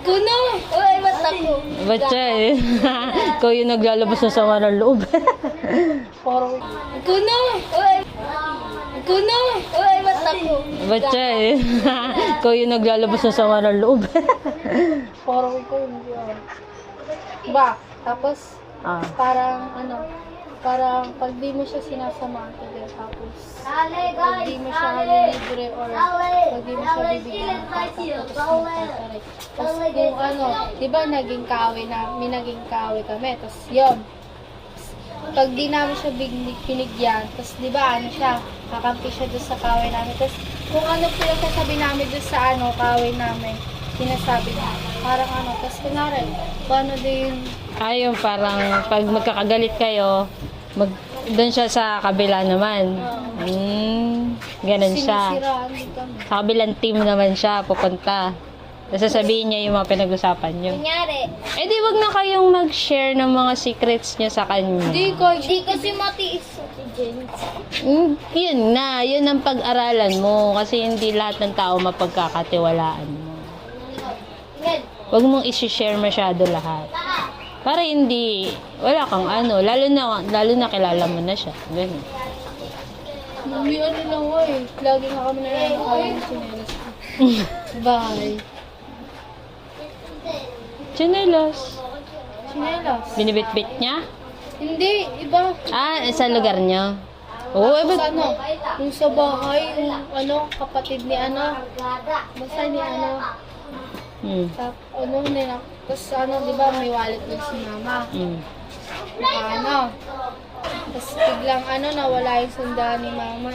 Kuno! Uy, ba't ako? Ba't siya eh? Ikaw yung naglalabas ng sama ng loob. Kuno! Uy! Kuno! Uy, ba't ako? Ba't siya eh? Ikaw yung naglalabas ng sama ng loob. Parang ikaw hindi ako. Ba? Tapos, parang parang pag di mo siya sinasama, tapos pag di mo siya libre or pag di mo siya bibigyan ng tapos kung di ba naging kaaway may naging kaaway kami, tapos yun, pag di namin siya pinigyan, tapos di ba siya, kakampi siya doon sa kaaway namin, tapos kung ano po yung sasabi namin doon sa kaaway namin, sinasabi niya, parang tapos kunwari, paano din Yung parang pag magkakagalit kayo, doon siya sa kabila naman. Ganun siya. sinisiraan din kami. Sa kabilang team naman siya pupunta. Tapos sasabihin niya yung mga pinag-usapan niyo. Kunyari, Eh di wag na kayong mag-share ng mga secrets niyo sa kanya. Hindi kasi matiis sa James. Yun na, yun ang pag-aralan mo. Kasi hindi lahat ng tao mapagkakatiwalaan mo. Wag mong isi-share masyado lahat. Para hindi, wala kang lalo na kilala mo na siya. Ganun. Mami, lang lagi na kami na lang kaya ng chinelas ko. Bye. Chinelas. Chinelas? Binibit-bit niya? Hindi, iba. Sa lugar niya. Oo, Sa yung sa bahay, yung kapatid ni basta ni Tapos di ba may wallet din si mama. Tapos biglang nawala yung sandaan ni mama.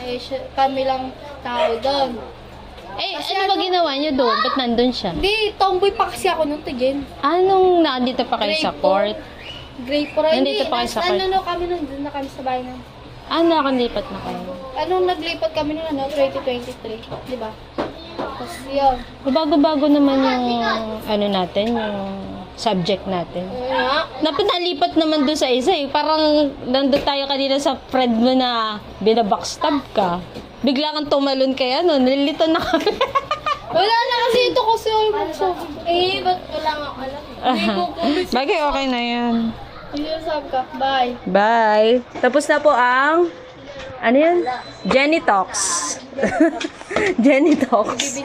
Kami lang tao doon. Ano ba ginawa niyo doon? Ba't nandun siya? Hindi, tomboy pa kasi ako nung Jen. Anong nandito pa kayo sa court? Grade 4. Nandito pa kayo sa court? Kami nandun na kami sa bahay na. Nakalipat na kayo? Naglipat kami noon, 2023, di ba? Tapos yun. Bago-bago naman yung, natin, yung subject natin. Nalipat naman doon sa isa eh. Parang nandun tayo kanina sa friend mo na binabackstab ka. Bigla kang tumalon kay nalilito na kami. Wala na kasi ito kasi ba't wala nga alam? Bagay, okay na yan. Sabi ka, bye. Bye. Tapos na po ang, Jenny Talks. Jenny Talks.